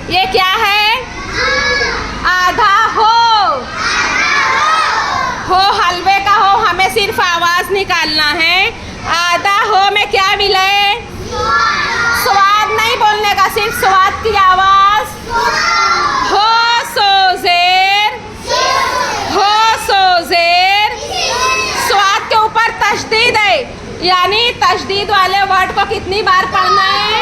ये क्या है? आधा हो। हो हलवे का हो, हमें सिर्फ आवाज निकालना है। आधा हो में क्या मिले? स्वाद नहीं बोलने का, सिर्फ स्वाद की आवाज। हो सो जेर, हो सो जेर। स्वाद के ऊपर तशदीद है, यानी तशदीद वाले वर्ड को कितनी बार पढ़ना है?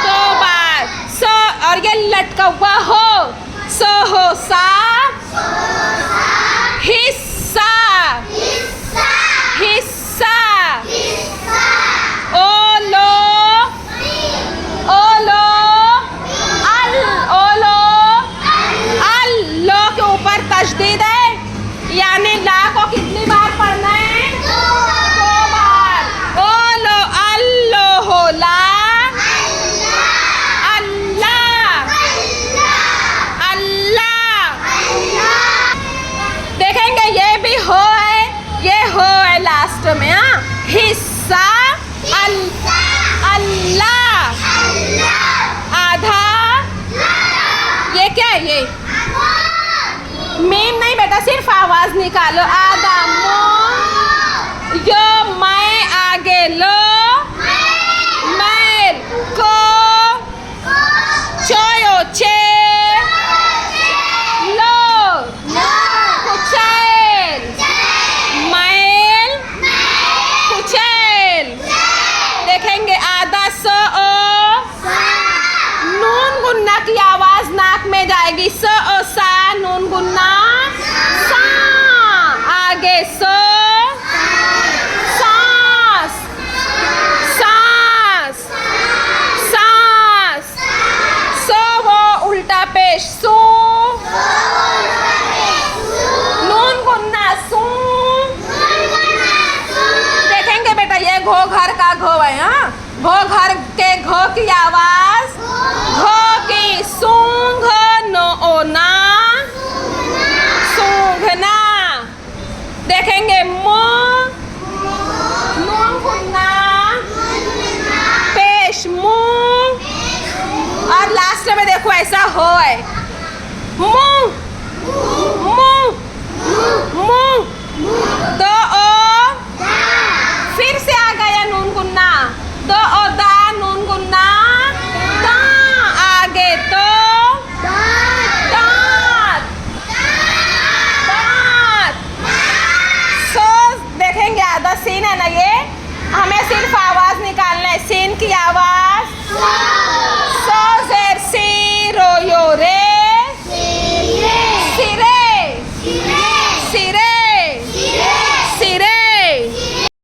2 बार। सो और ये लटका हुआ हो, सो हो सा, हिस्सा, हिस्सा। ओ लो, ओ लो, अल, ओ लो, अल। लो के ऊपर तशदीद है, यानी ला को कितनी बार पढ़ना है? 2 बार। ओ लो, अल्लो हो ला, अल्लाह, अल्लाह। देखेंगे ये भी हो है, ये हो है लास्ट में। हाँ, हिस्सा, अल्लाह, आधा। ये क्या है? ये मीम नहीं बेटा, सिर्फ आवाज निकालो। आधा मो, यो मैं आगे लो, मैं को, चोयो चे, लो, कुचैल, मैल, कुचैल। देखेंगे आधा सो ओ, नून गुन्ना की आवाज नाक में जाएगी। स ओ सा, नून गुन्ना सा। आगे सो, सांस, सांस, सांस। सो वो उल्टा पेश, सू, नून गुन्ना सू। देखेंगे बेटा, ये घो घर का घो है। हाँ, घो घर के घो की आवाज, घो की सूंघ, नो ओ ना, सूंघना। देखेंगे मुंह, नून गुन्ना पेश, मुंह। और लास्ट में देखो ऐसा हो है, मुंह, मुंह, मुंह।